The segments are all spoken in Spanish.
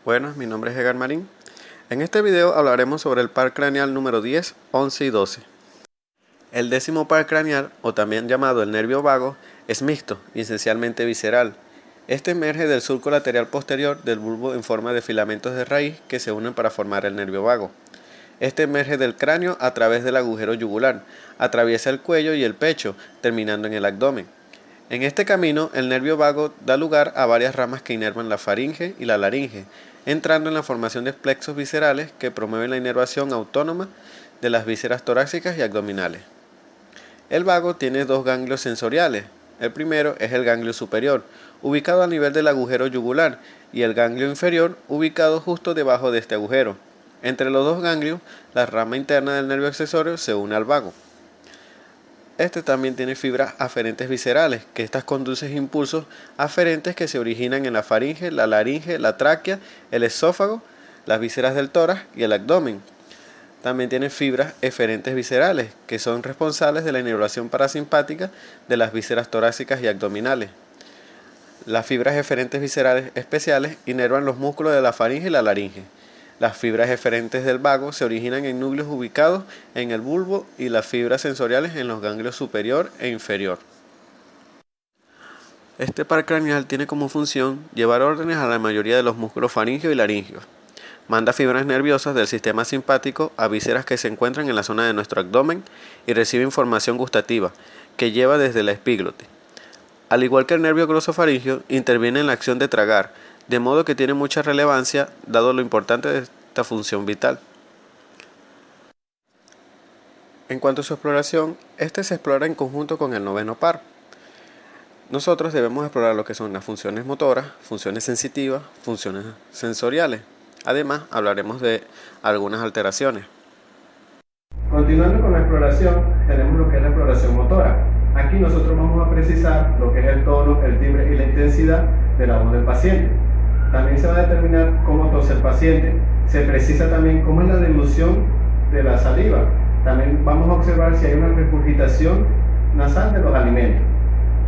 Buenas, mi nombre es Edgar Marín. En este video hablaremos sobre el par craneal número 10, 11 y 12. El décimo par craneal, o también llamado el nervio vago, es mixto y esencialmente visceral. Este emerge del surco lateral posterior del bulbo en forma de filamentos de raíz que se unen para formar el nervio vago. Este emerge del cráneo a través del agujero yugular, atraviesa el cuello y el pecho, terminando en el abdomen. En este camino, el nervio vago da lugar a varias ramas que inervan la faringe y la laringe, entrando en la formación de plexos viscerales que promueven la inervación autónoma de las vísceras torácicas y abdominales. El vago tiene dos ganglios sensoriales. El primero es el ganglio superior, ubicado a nivel del agujero yugular, y el ganglio inferior, ubicado justo debajo de este agujero. Entre los dos ganglios, la rama interna del nervio accesorio se une al vago. Este también tiene fibras aferentes viscerales, que estas conducen impulsos aferentes que se originan en la faringe, la laringe, la tráquea, el esófago, las vísceras del tórax y el abdomen. También tiene fibras eferentes viscerales, que son responsables de la inervación parasimpática de las vísceras torácicas y abdominales. Las fibras eferentes viscerales especiales inervan los músculos de la faringe y la laringe. Las fibras eferentes del vago se originan en núcleos ubicados en el bulbo y las fibras sensoriales en los ganglios superior e inferior. Este par craneal tiene como función llevar órdenes a la mayoría de los músculos faringeos y laringeos. Manda fibras nerviosas del sistema simpático a vísceras que se encuentran en la zona de nuestro abdomen y recibe información gustativa que lleva desde la epíglote. Al igual que el nervio glosofaringeo, interviene en la acción de tragar, de modo que tiene mucha relevancia dado lo importante de esta función vital. En cuanto a su exploración, este se explora en conjunto con el noveno par. Nosotros debemos explorar lo que son las funciones motoras, funciones sensitivas, funciones sensoriales. Además, hablaremos de algunas alteraciones. Continuando con la exploración, tenemos lo que es la exploración motora. Aquí nosotros vamos a precisar lo que es el tono, el timbre y la intensidad de la voz del paciente. También se va a determinar cómo tose el paciente. Se precisa también cómo es la dilución de la saliva. También vamos a observar si hay una regurgitación nasal de los alimentos.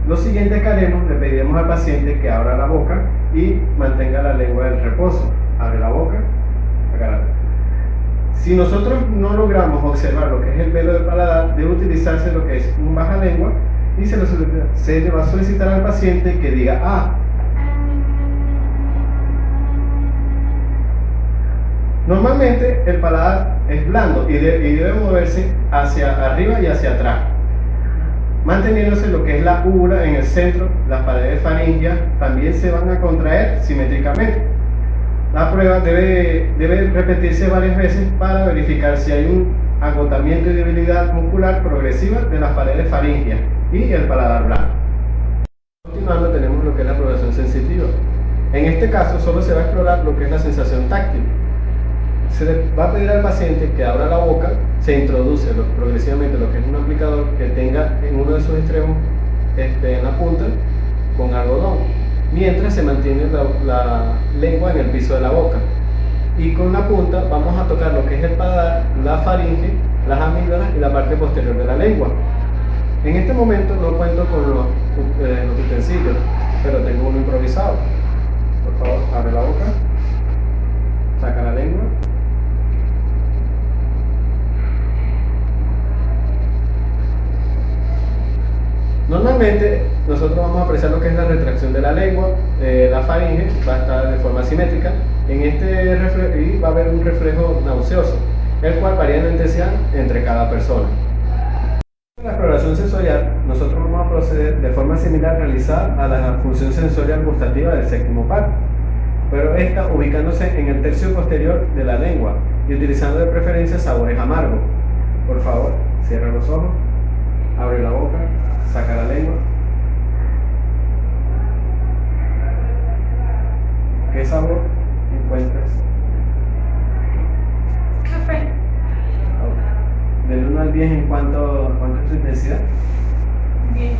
Lo siguiente que haremos, le pediremos al paciente que abra la boca y mantenga la lengua del reposo. Abre la boca, agárrate. Si nosotros no logramos observar lo que es el velo del paladar, debe utilizarse lo que es un baja lengua y se le va a solicitar al paciente que diga "ah". Normalmente el paladar es blando y debe moverse hacia arriba y hacia atrás, manteniéndose lo que es la úvula en el centro. Las paredes faringeas también se van a contraer simétricamente. La prueba debe repetirse varias veces para verificar si hay un agotamiento y debilidad muscular progresiva de las paredes faringeas y el paladar blando. Continuando, tenemos lo que es la exploración sensitiva. En este caso solo se va a explorar lo que es la sensación táctil. Se le va a pedir al paciente que abra la boca, se introduce progresivamente lo que es un aplicador que tenga en uno de sus extremos en la punta con algodón, mientras se mantiene la lengua en el piso de la boca. Y con la punta vamos a tocar lo que es el paladar, la faringe, las amígdalas y la parte posterior de la lengua. En este momento no cuento con los utensilios, pero tengo uno improvisado. Por favor, abre la boca, saca la lengua. Normalmente nosotros vamos a apreciar lo que es la retracción de la lengua, la faringe va a estar de forma simétrica y va a haber un reflejo nauseoso, el cual varía en intensidad entre cada persona. En la exploración sensorial, nosotros vamos a proceder de forma similar realizada a la función sensorial gustativa del séptimo par, pero esta ubicándose en el tercio posterior de la lengua y utilizando de preferencia sabores amargos. Por favor, cierra los ojos, abre la boca, saca la lengua. ¿Qué sabor encuentras? Café. Okay. Del 1 al 10, ¿en cuánto es su intensidad? 10.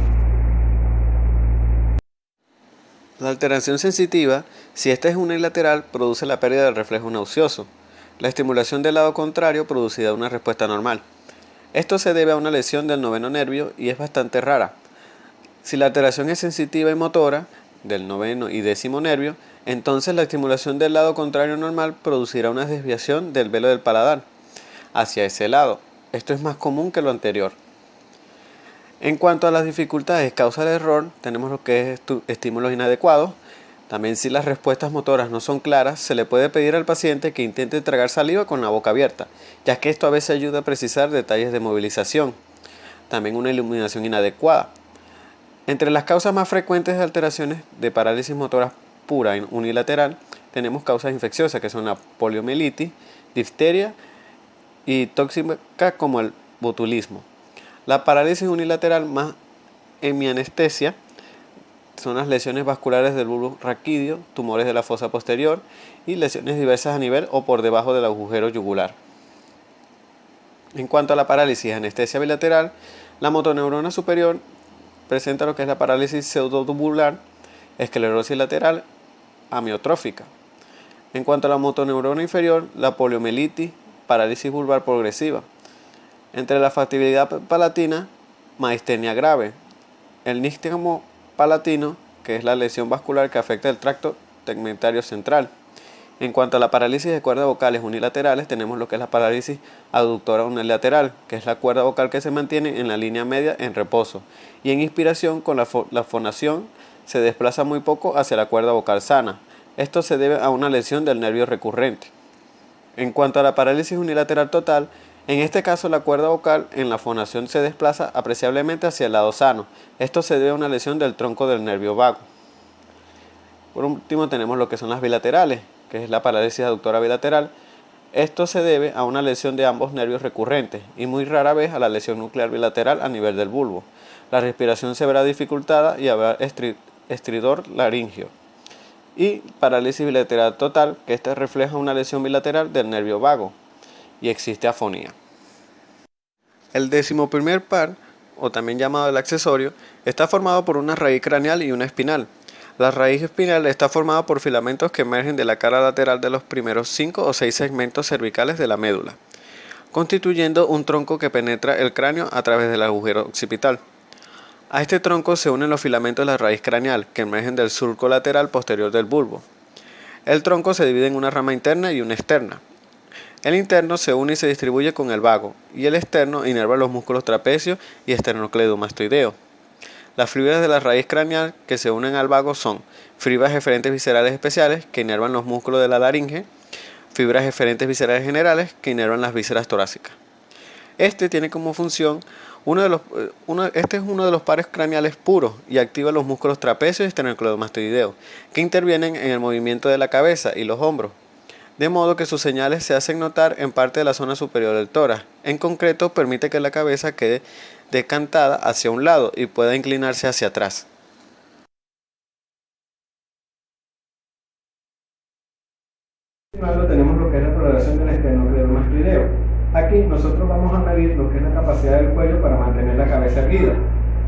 La alteración sensitiva, si esta es unilateral, produce la pérdida del reflejo nauseoso. La estimulación del lado contrario producirá una respuesta normal. Esto se debe a una lesión del noveno nervio y es bastante rara. Si la alteración es sensitiva y motora, del noveno y décimo nervio, Entonces la estimulación del lado contrario normal producirá una desviación del velo del paladar hacia ese lado. Esto es más común que lo anterior. En cuanto a las dificultades causa el error, tenemos lo que es estímulos inadecuados. También, si las respuestas motoras no son claras, se le puede pedir al paciente que intente tragar saliva con la boca abierta, ya que esto a veces ayuda a precisar detalles de movilización. También una iluminación inadecuada. Entre las causas más frecuentes de alteraciones de parálisis motora pura unilateral, tenemos causas infecciosas que son la poliomielitis, difteria y tóxica como el botulismo. La parálisis unilateral más hemianestesia son las lesiones vasculares del bulbo raquídeo, tumores de la fosa posterior y lesiones diversas a nivel o por debajo del agujero yugular. En cuanto a la parálisis anestesia bilateral, la motoneurona superior presenta lo que es la parálisis pseudotubular, esclerosis lateral amiotrófica. En cuanto a la motoneurona inferior, la poliomielitis, parálisis vulvar progresiva. Entre la factibilidad palatina, maestenia grave. El nístamo palatino, que es la lesión vascular que afecta el tracto tegmentario central. En cuanto a la parálisis de cuerdas vocales unilaterales, tenemos lo que es la parálisis abductora unilateral, que es la cuerda vocal que se mantiene en la línea media en reposo, y en inspiración con la fonación se desplaza muy poco hacia la cuerda vocal sana. Esto se debe a una lesión del nervio recurrente. En cuanto a la parálisis unilateral total, en este caso la cuerda vocal en la fonación se desplaza apreciablemente hacia el lado sano. Esto se debe a una lesión del tronco del nervio vago. Por último tenemos lo que son las bilaterales, que es la parálisis aductora bilateral. Esto se debe a una lesión de ambos nervios recurrentes y muy rara vez a la lesión nuclear bilateral a nivel del bulbo. La respiración se verá dificultada y habrá estridor laringio. Y parálisis bilateral total, que esta refleja una lesión bilateral del nervio vago y existe afonía. El 11º par, o también llamado el accesorio, está formado por una raíz craneal y una espinal. La raíz espinal está formada por filamentos que emergen de la cara lateral de los primeros 5 o 6 segmentos cervicales de la médula, constituyendo un tronco que penetra el cráneo a través del agujero occipital. A este tronco se unen los filamentos de la raíz craneal, que emergen del surco lateral posterior del bulbo. El tronco se divide en una rama interna y una externa. El interno se une y se distribuye con el vago, y el externo inerva los músculos trapecio y esternocleidomastoideo. Las fibras de la raíz craneal que se unen al vago son fibras eferentes viscerales especiales que inervan los músculos de la laringe, fibras eferentes viscerales generales que inervan las vísceras torácicas. Este tiene como función este es uno de los pares craneales puros y activa los músculos trapecio y esternocleidomastoideo, que intervienen en el movimiento de la cabeza y los hombros, de modo que sus señales se hacen notar en parte de la zona superior del tórax. En concreto, permite que la cabeza quede decantada hacia un lado y pueda inclinarse hacia atrás. Tenemos lo que es la progresión del esternocleidomastoideo. Aquí nosotros vamos a medir lo que es la capacidad del cuello para mantener la cabeza erguida.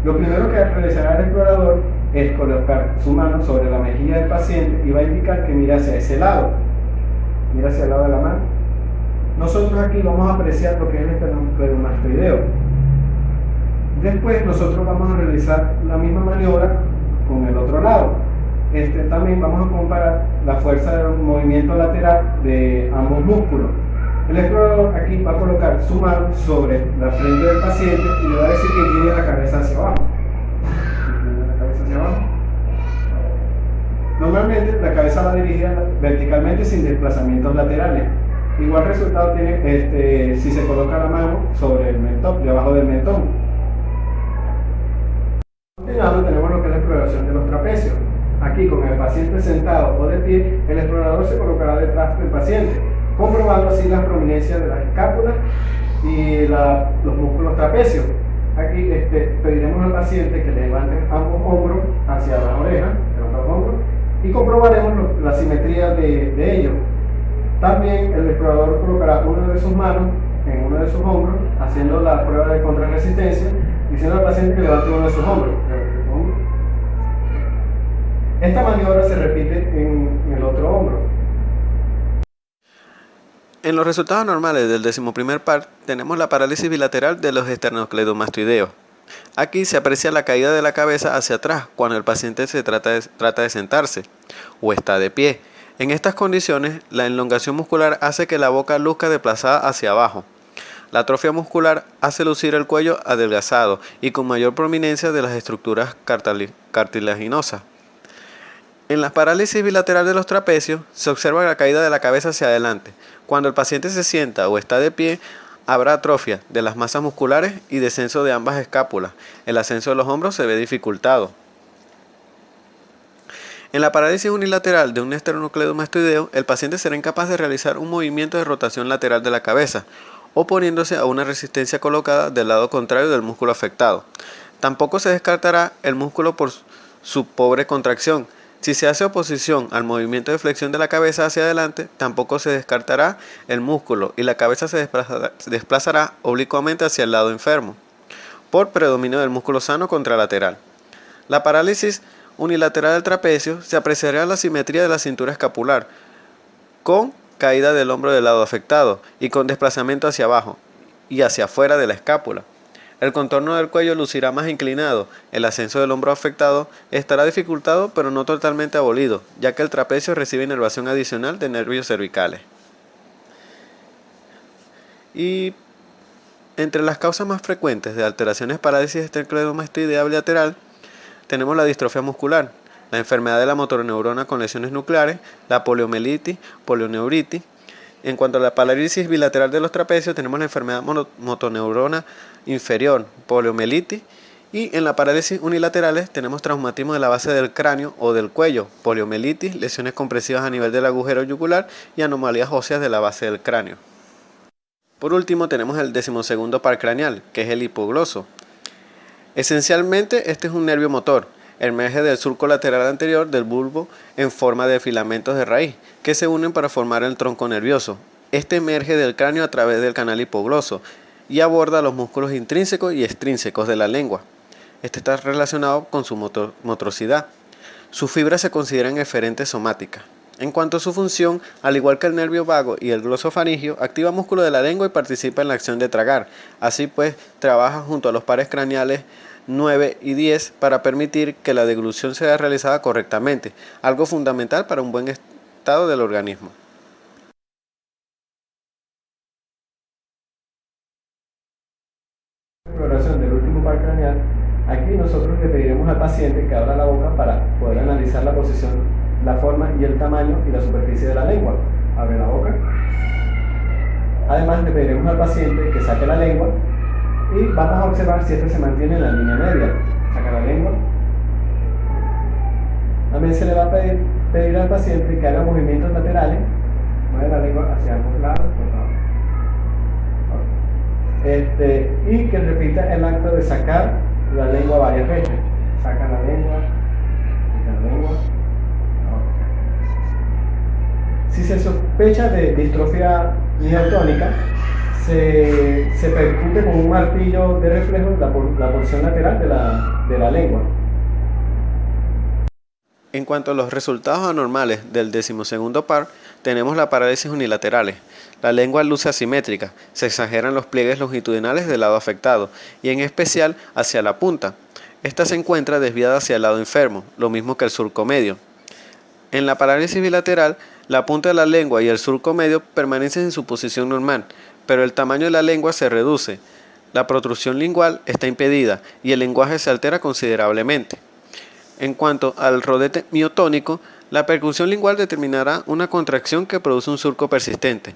Lo primero que realizará el explorador es colocar su mano sobre la mejilla del paciente y va a indicar que mire hacia ese lado. Mira hacia el lado de la mano. Nosotros aquí vamos a apreciar lo que es el esternocleidomastoideo. Después nosotros vamos a realizar la misma maniobra con el otro lado. También vamos a comparar la fuerza del movimiento lateral de ambos músculos. El explorador aquí va a colocar su mano sobre la frente del paciente y le va a decir que incline la cabeza hacia abajo. Incline la cabeza hacia abajo. Normalmente la cabeza va dirigida verticalmente sin desplazamientos laterales. Igual resultado tiene si se coloca la mano sobre el mentón, debajo del mentón. Continuando tenemos lo que es la exploración de los trapecios. Aquí con el paciente sentado o de pie, el explorador se colocará detrás del paciente, comprobando así las prominencias de las escápulas y los músculos trapecios. Aquí pediremos al paciente que levante ambos hombros hacia las orejas, y comprobaremos la simetría de ellos. También el explorador colocará una de sus manos en uno de sus hombros, haciendo la prueba de contrarresistencia, diciendo al paciente que levante uno de sus hombros. Esta maniobra se repite en el otro hombro. En los resultados normales del 11º par tenemos la parálisis bilateral de los esternocleidomastoideos, Aquí se aprecia la caída de la cabeza hacia atrás cuando el paciente se trata de sentarse o está de pie. En estas condiciones, la elongación muscular hace que la boca luzca desplazada hacia abajo. La atrofia muscular hace lucir el cuello adelgazado y con mayor prominencia de las estructuras cartilaginosas. En la parálisis bilateral de los trapecios se observa la caída de la cabeza hacia adelante. Cuando el paciente se sienta o está de pie, habrá atrofia de las masas musculares y descenso de ambas escápulas. El ascenso de los hombros se ve dificultado. En la parálisis unilateral de un esternocleidomastoideo, el paciente será incapaz de realizar un movimiento de rotación lateral de la cabeza, oponiéndose a una resistencia colocada del lado contrario del músculo afectado. Tampoco se descartará el músculo por su pobre contracción. Si se hace oposición al movimiento de flexión de la cabeza hacia adelante, tampoco se descartará el músculo y la cabeza se desplazará oblicuamente hacia el lado enfermo, por predominio del músculo sano contralateral. La parálisis unilateral del trapecio se apreciará la simetría de la cintura escapular, con caída del hombro del lado afectado y con desplazamiento hacia abajo y hacia afuera de la escápula. El contorno del cuello lucirá más inclinado, el ascenso del hombro afectado estará dificultado pero no totalmente abolido, ya que el trapecio recibe inervación adicional de nervios cervicales. Y entre las causas más frecuentes de alteraciones parálisis esternocleidomastoidea bilateral tenemos la distrofia muscular, la enfermedad de la motoneurona con lesiones nucleares, la poliomielitis, polioneuritis. En cuanto a la parálisis bilateral de los trapecios, tenemos la enfermedad motoneurona inferior, poliomielitis, y en la parálisis unilaterales tenemos traumatismo de la base del cráneo o del cuello, poliomielitis, lesiones compresivas a nivel del agujero yugular y anomalías óseas de la base del cráneo. Por último, tenemos el 12º par craneal, que es el hipogloso. Esencialmente, este es un nervio motor. Emerge del surco lateral anterior del bulbo en forma de filamentos de raíz que se unen para formar el tronco nervioso. Este emerge del cráneo a través del canal hipogloso y aborda los músculos intrínsecos y extrínsecos de la lengua. Este está relacionado con su motricidad. Sus fibras se consideran eferentes somáticas. En cuanto a su función, al igual que el nervio vago y el glosofaringio, activa músculos de la lengua y participa en la acción de tragar. Así pues, trabaja junto a los pares craneales 9 y 10 para permitir que la deglución sea realizada correctamente, algo fundamental para un buen estado del organismo. Exploración del último par craneal. Aquí nosotros le pediremos al paciente que abra la boca para poder analizar la posición, la forma y el tamaño y la superficie de la lengua. Abre la boca. Además le pediremos al paciente que saque la lengua y vamos a observar si este se mantiene en la línea media. Saca la lengua. También se le va a pedir al paciente que haga movimientos laterales. Mueve la lengua hacia ambos lados, por favor. Y que repita el acto de sacar la lengua varias veces. Saca la lengua. Saca la lengua. Si se sospecha de distrofia miotónica, se percute con un martillo de reflejo la porción lateral de la lengua. En cuanto a los resultados anormales del 12º par, tenemos la parálisis unilaterales. La lengua luce asimétrica, se exageran los pliegues longitudinales del lado afectado y en especial hacia la punta. Esta se encuentra desviada hacia el lado enfermo, lo mismo que el surco medio. En la parálisis bilateral, la punta de la lengua y el surco medio permanecen en su posición normal, pero el tamaño de la lengua se reduce, la protrusión lingual está impedida y el lenguaje se altera considerablemente. En cuanto al rodete miotónico, la percusión lingual determinará una contracción que produce un surco persistente,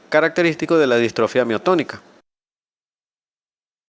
característico de la distrofia miotónica.